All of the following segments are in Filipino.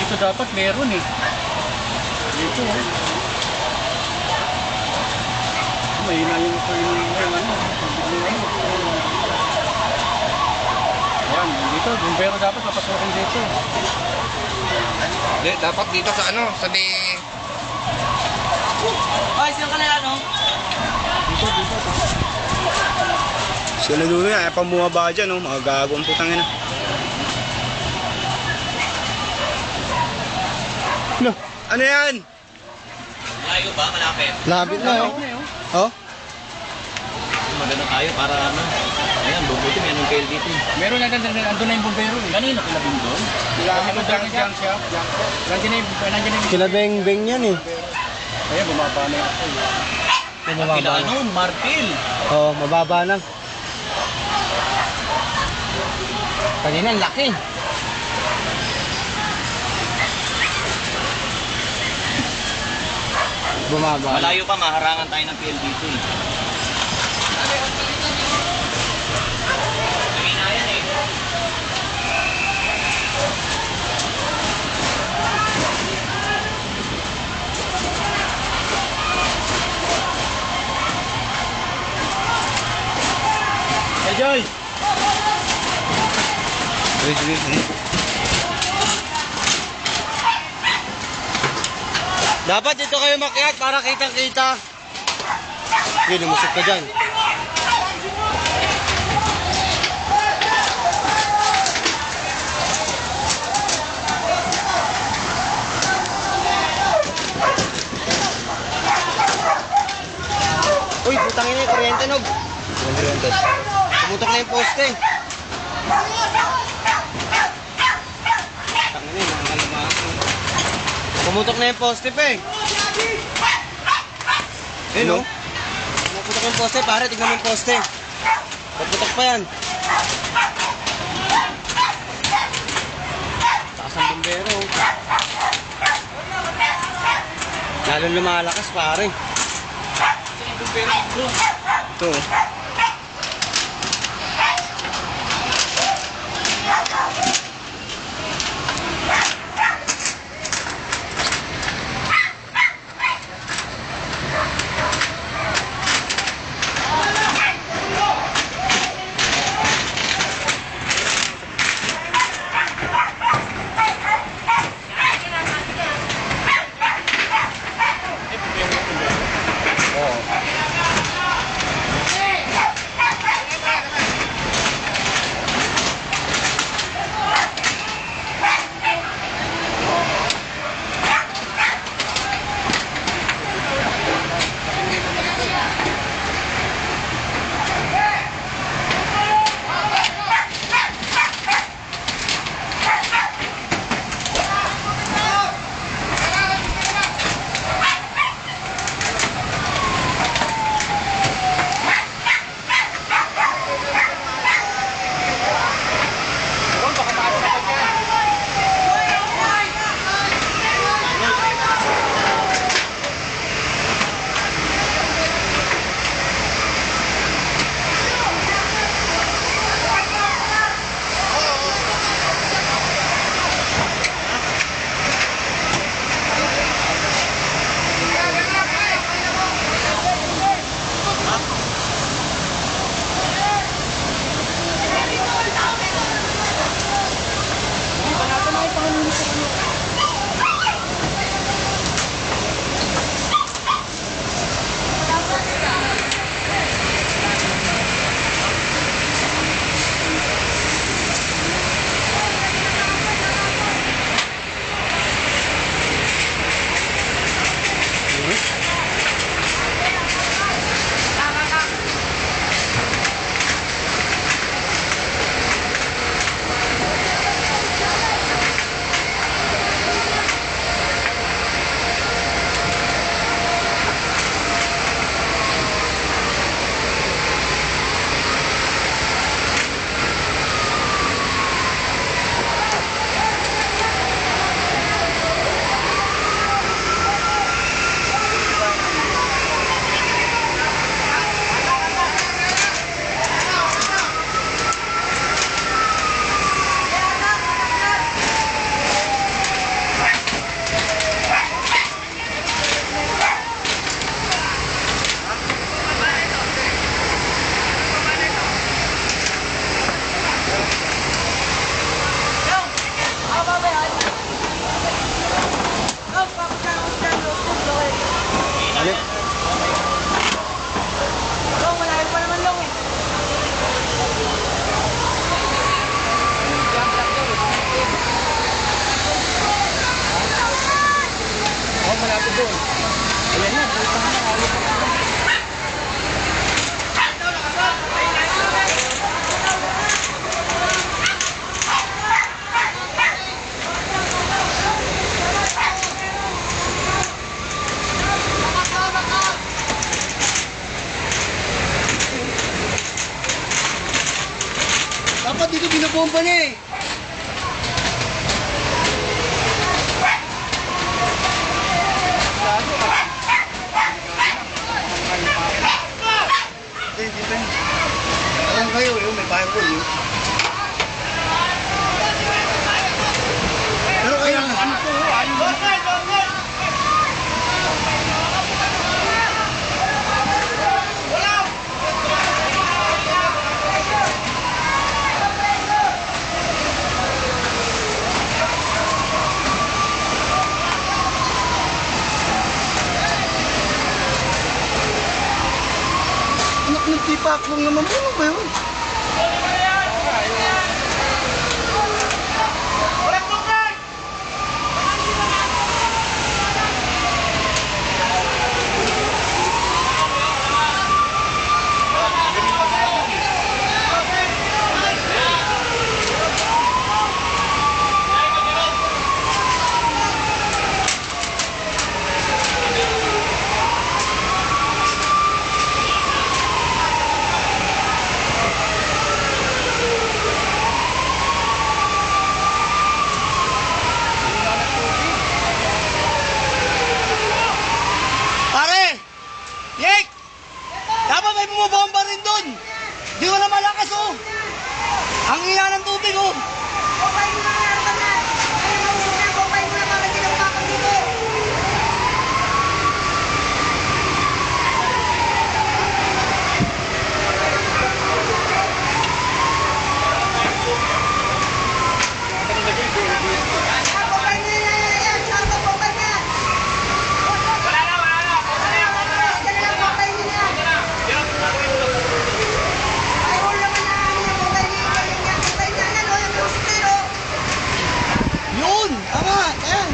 Dito dapat meron eh. Dito eh. Mahina yung ano. Ayan, dito. Bumbero dapat papasukin dito. Dapat dito sa ano, sa di... Ay, sino ka na yan, no? Dito. Sila dulo yan, ay pamumaba dyan, no? Mga gagawang putang ina. No, ano yan? Layo ba? Malapit? Labit na, oh. Oh? Maganda tayo para ano. Ayan, bubuti may anong kail dito. Meron na andun na yung bumbero eh. Kanina kilabing doon. Junk shop. Nandiyan na yung... Sila beng-beng yan, eh. Ayan, bumaba na ako eh. Kila ano, Martil. Oo, mababa na. Kanina, ang laki. Bumaba. Malayo pa, maharangan tayo ng PL dito eh. Kanina yan eh. Hey Joy! Wait. Dapat dito kayo makiat para kitang-kita. Sige, lumusok ka dyan. Uy, putang ina yung kuryente, Nog. Ang kuryente. Pumutok na yung poste. Tangin na, nakakalamaan ko. Pumutok na yung poste, pe. Eh, no? Pumutok yung poste, pare. Tignan mo yung poste. Pagputok pa yan. Takas ang bumbero. Lalong lumalakas, pare. Ito. ka dito, binabomba na eh. Hindi. Alam kayo, may bayan ko yun. Pero kaya ano to, anak ng tipak lang naman mo, ano ba yun? Pare! Yek! Dapat may bumabomba rin dun! Di wala malakas oh! Ang hina ng tubig oh! Okay mo na nga na. Ay, mausok na. Okay mo na para ginawakang dito. Okay na yan. Saka okay na. Wala na. Yan lang, okay na yan. Ay, wala naman na. Okay na yan. Okay na yan. Yung postero. Yun! Tama! Ayan!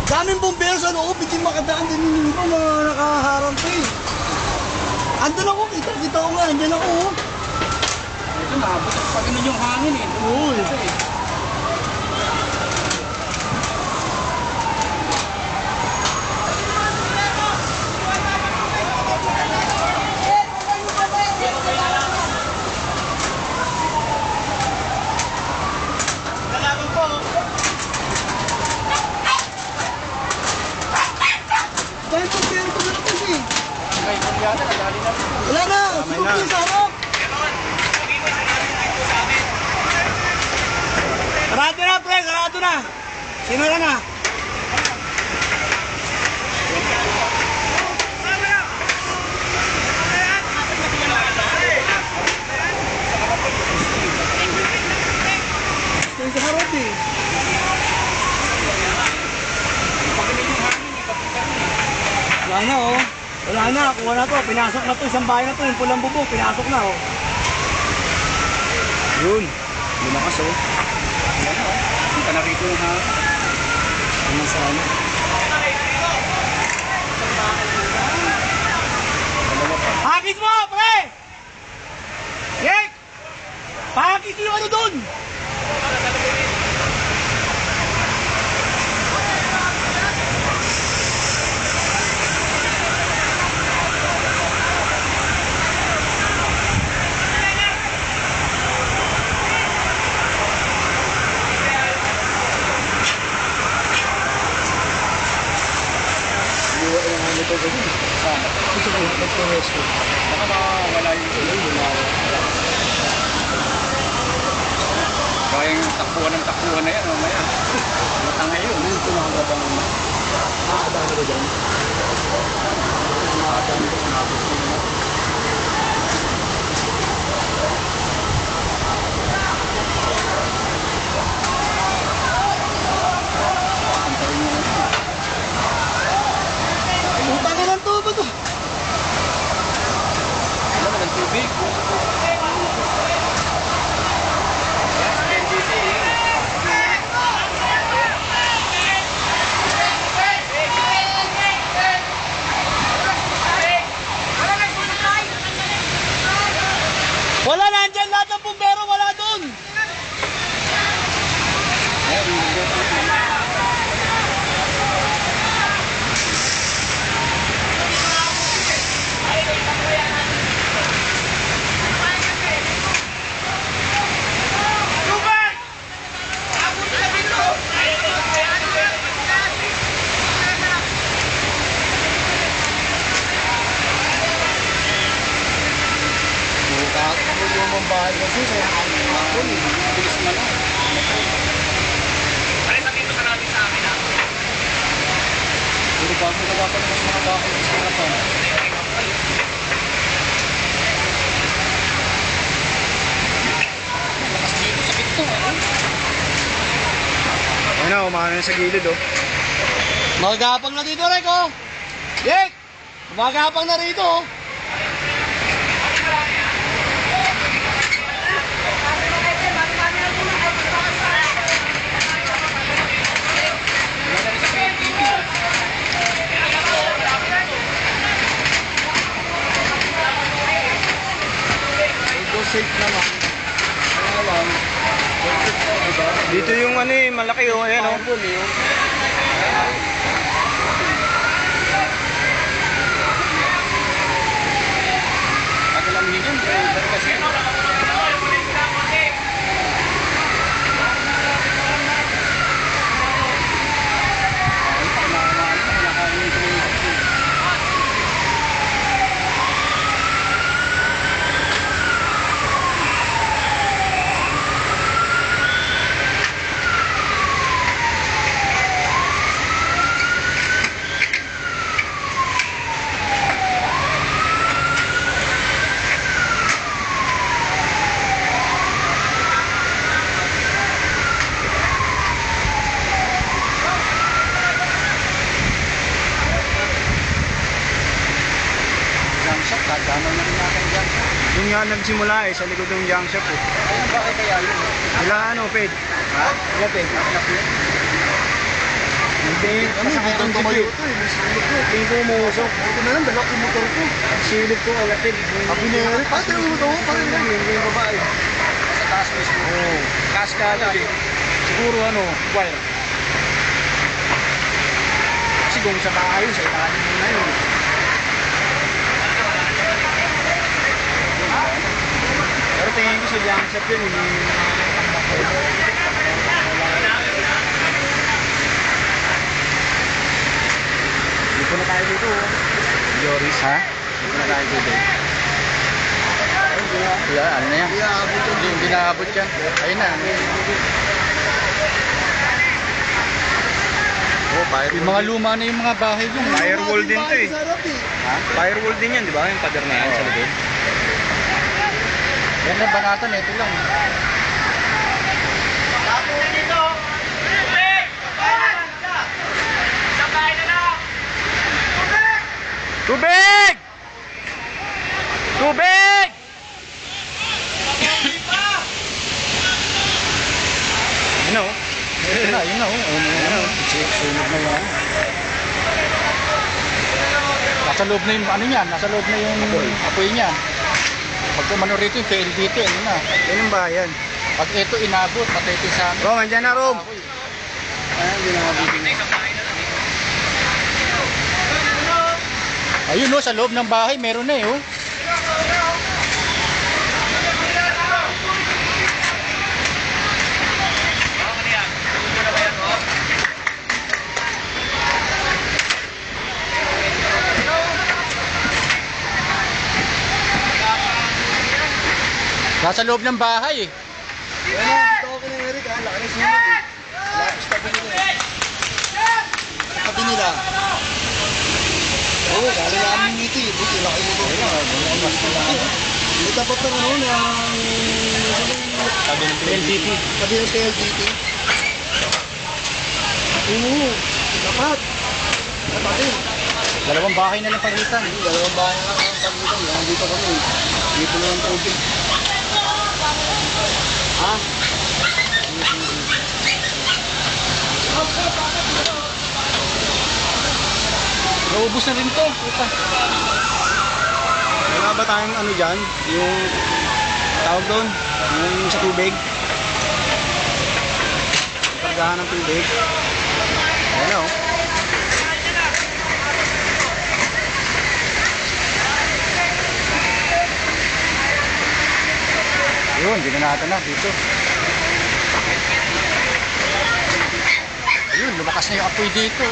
Daming bumbero sa loob, hindi makadaan din yung iba mga nakaharang pa eh. Andun ako, kita ko nga, andyan ako oh. Ito nakabot pa ganun yung hangin eh. Oo eh. Ito eh. Dahil bumbero ko na kasi. Ay, kung yata, nadali na. Wala na, sunod yung sa harap. Sarado na pre, sarado na. Sinura na. Ito yung sa harap eh. Wala na oh. Wala na, kuha na to. Pinasok na to, isang bahay na to. Yung pulang bubong, pinasok na oh. Yun. Lumakas oh. Hindi ka narito yung hangin. Ano sa ano? Pakis mo, pre! Yek! Pakis yung ano dun! Baka mawala yung kaya yung takbuhan na yan, mamaya. Matangay yun. Ito nakagabang naman. Nakakadami ko dyan. Nakakadami ko nabot ko naman. Utang na lang to ba to? ibang bahay kasi kaya ako eh. Bilis na lang. Puro bago na dapat ng mga bahay sa harapan. Lakas dito, sakit to. Ano, umano sa gilid oh. Magagapang na dito, Rek, oh! Yek! Magagapang na rito, oh! Ito safe naman. Kaya lang, Dito yung ano eh, malaki oh, ayan oh. powerful eh, oh. Tagal ang hinyan, pero kasi. Jump shot, dadamaw na rin natin jump shot. Yung nga nagsimula eh, sa likod ng junk shop eh. Ayun, bakit kaya yun? Sila ano, Ped? Ha? Wala pa eh. Nakalap yun. Hindi, Ano, dito ang tumayo ito eh. May silip ko. Tingin ko umusok. Ito na lang, dala ko yung motor ko. Silip ko, alatid. Abineri. Ah, tingnan mo ito, parang lang. Yung babae. Sa taas mismo. Oo. Kaskada eh. Siguro ano, wire. Kasi kung sa bahay, sa ilalim mo na yun. Pero tingin ko sa junk shop yun, hindi dito na tayo dito. Joris, ha? Dito na tayo dito. Kaya, ano na yan? Hindi nakabot yan. Ayun na. Oh, Yung mga luma na yung mga bahay yung. Firewall din to eh. Sarap eh. Ha? Firewall din yan, di ba? Yung pader na yan sa likod. Yan na banatan, ito lang. Tubig! Tubig! Ano? Yun na, yun na. Sunog na yan. Nasa loob na yung ano yan, nasa loob na yung apoy niya. Pag kumano rito yung PLDT, ano na. Yan ang bayan. Pag ito inabot, patay ito sa amin. Rom, andyan na Rom. Hindi na mabibigyan. Ayun no, sa loob ng bahay meron na eh oh. Nasa loob ng bahay eh. Yan na, dito ako kina Eric ha. Laki na sunog eh. Lapis tabi nila eh. Tabi nila. Oo, galing namin dito eh. Buti, laki mo ito. May tapat ng ano, Sabi ng PLDT. sabi ng PLDT. Oo, dapat. Dapat eh. Dalawang bahay na lang pagitan. Dalawang bahay na lang ang pagitan. Yan, dito kami. Dito na ang tubig. Ha? Naubos na rin to. Puta. Wala ba tayong ano dyan? Yung tawag doon? Yung sa tubig? Kargahan ng tubig. Ayan o. Yun, ginanatan na dito. Ayun, lumakas na yung apoy dito.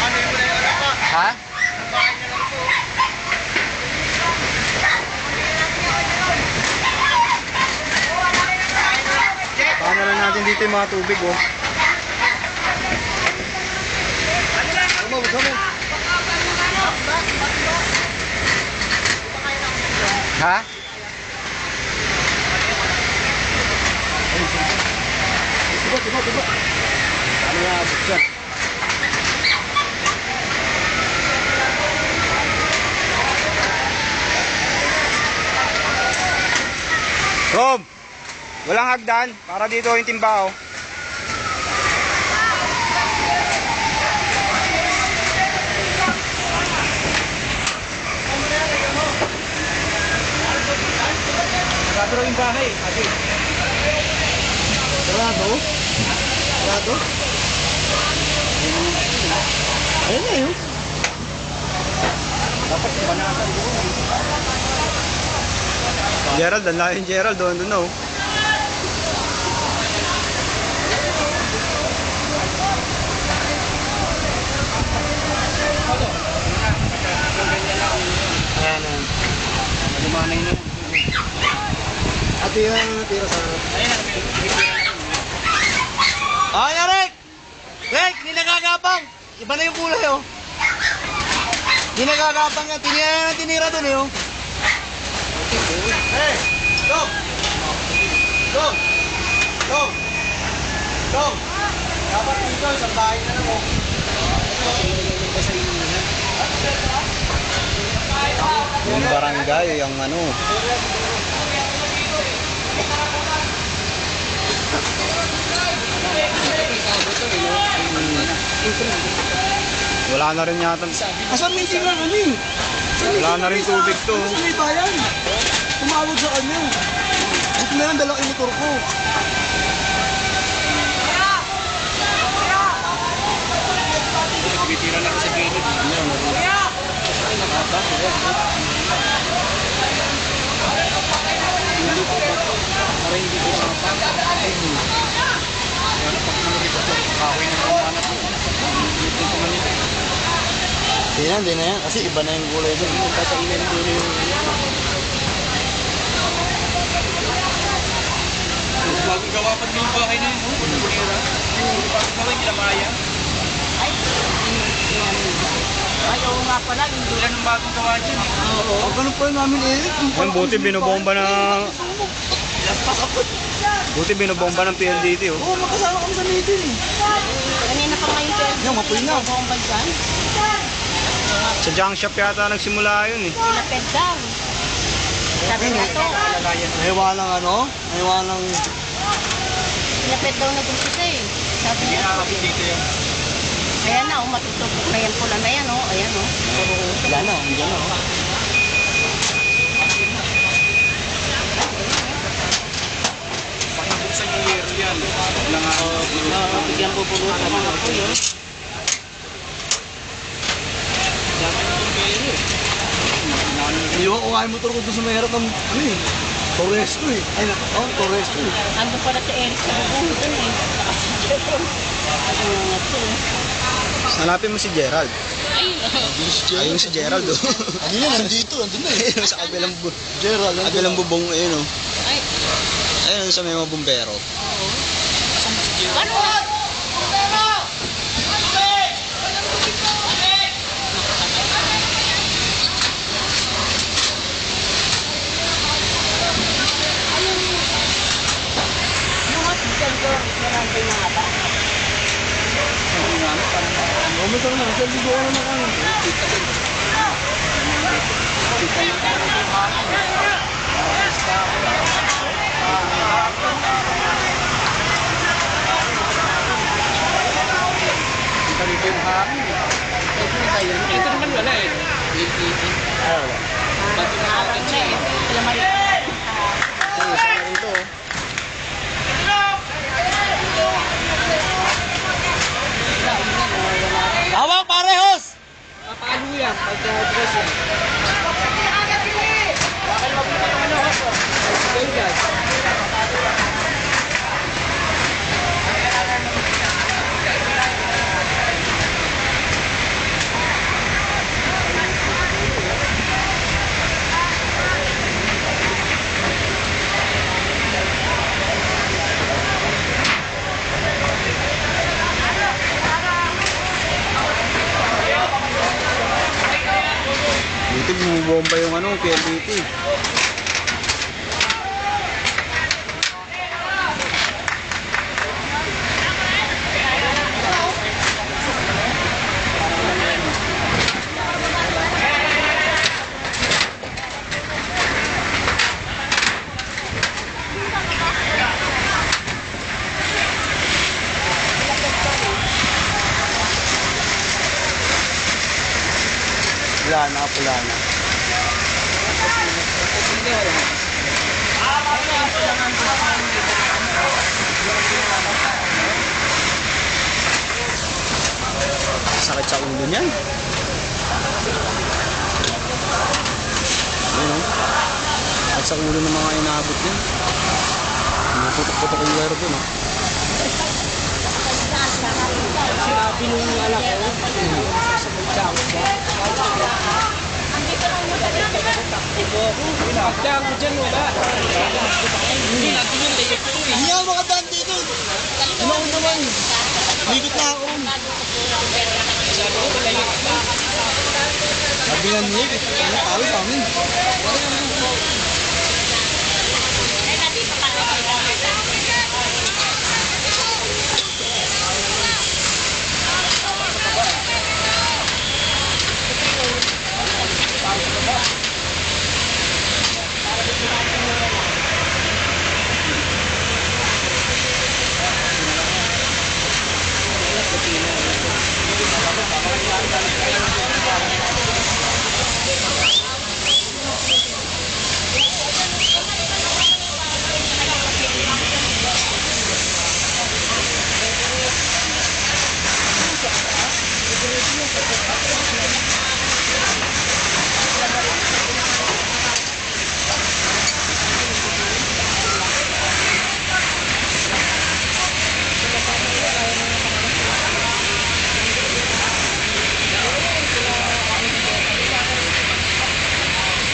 Ano yung dito yung mga tubig, oh. Ha? Rob, walang hagdan para dito yung timba, oh. Pero yung bahay, ate. Sarado? Sarado? Ayun na yun. Dapat banatan doon. Gerald, ang layo yung Gerald, doon na, oh. Ayan na. Malumanay na. Ate yung natira sa harap. Ay, Rick! Rick, hindi nagagapang! Iba na yung kulay, oh. Hindi nagagapang yan. Tinira doon, eh, oh. Hey! Dog! Dog! Dog! Dog! Dapat dito, isang bahay na lang, oh. Yung barangay, yung ano. Wala na rin yata. Asan may tingnan kami? Wala na rin tubig to. Asan may bayan? Tumawag sa kanya. Ito na lang dala yung motor ko. Tira na sa gilid. Para hindi ko Hindi na yan. Kasi iba na yung gulay doon. Kasainan doon yung bagong gawa pa yung bahay na yun. Bunira. Bagong gawa yung kinamaya. Ay, oo nga pala. Hindi. Ilan ang bagong gawa dyan. Oo. Ang ganun pa namin eh. Yung buti binobomba ng... Buti binobomba ng PLDT, oh. Oo, makasama kami sa meeting. Kanina pa ngayon sir. Yan, mapuy na. Bomba dyan. Sa junk shop yata nagsimula yun, eh. Pinaped down. Sabi nga to. Naiwan ng ano? Naiwan ng... Pinaped down na gumpisa eh. Sabi niya. Dito yan. Ayan na, matutupok na yan pula na yan, oh. Ayan, oh. Wala na, hindi na. Pakibuksan yung yero yan. Bigyan po pulo sa mga po yun. Iniwan ko nga yung motor ko doon sa may harap ng ano eh. Torres ko eh. Ay, Torres ko eh. Ando pala si Eric sa bubong dun eh. Nakasityon. Hanapin mo si Gerald. Ayun si Gerald, oh. Ano yan, nandito, nandun na eh. Ayun sa kabilang, Gerald, kabilang bubong, ayun, oh. Ay, Ayun sa may mga bumbero. ano? Yung hospital ko, marami nga ba? Umito na, sa ligo na na kami. Dito yung hangin. Ito naman wala eh. Ba't yung nakakit siya eh? Sila mali. Hawak, parehos! Paano yan? Pagka-dress yan. Bumomba yung ano, PLDT. Pula na. Sakit sa ulo niyan. Ayun, oh. Sakit sa ulo ng mga inaabot niyan. Putok-putok yung wire dun, oh. Sinabi nung anak ko, sa pinagdaan ko dyan, wala. Hindi natin yung layot ko eh. Hindi ako makadaan dito. Ano ko naman? Ligot na ako. Sabi ko, layot ko. Sabi nga niya, ano talo sa amin?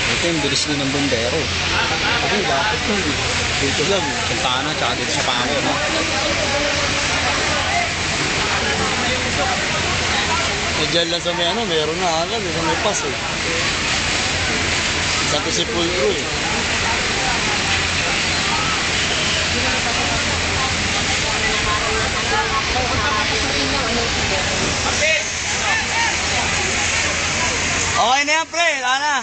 Ito yung bilis din ng bombero. Ako, bakit nun? Dito lang, Santana, tsaka dito sa Paco, no? Eh, dyan lang sa may ano, meron na agad, sa may pas, eh. Sa to si Pulcro, eh. Okay na yan, pre. Wala na.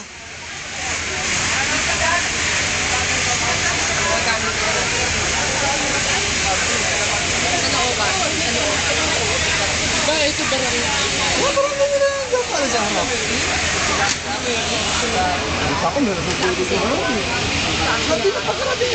Ba, ito ba rin? Para sa ano? Ako, meron sa pulcro. Hindi na pagkarating na.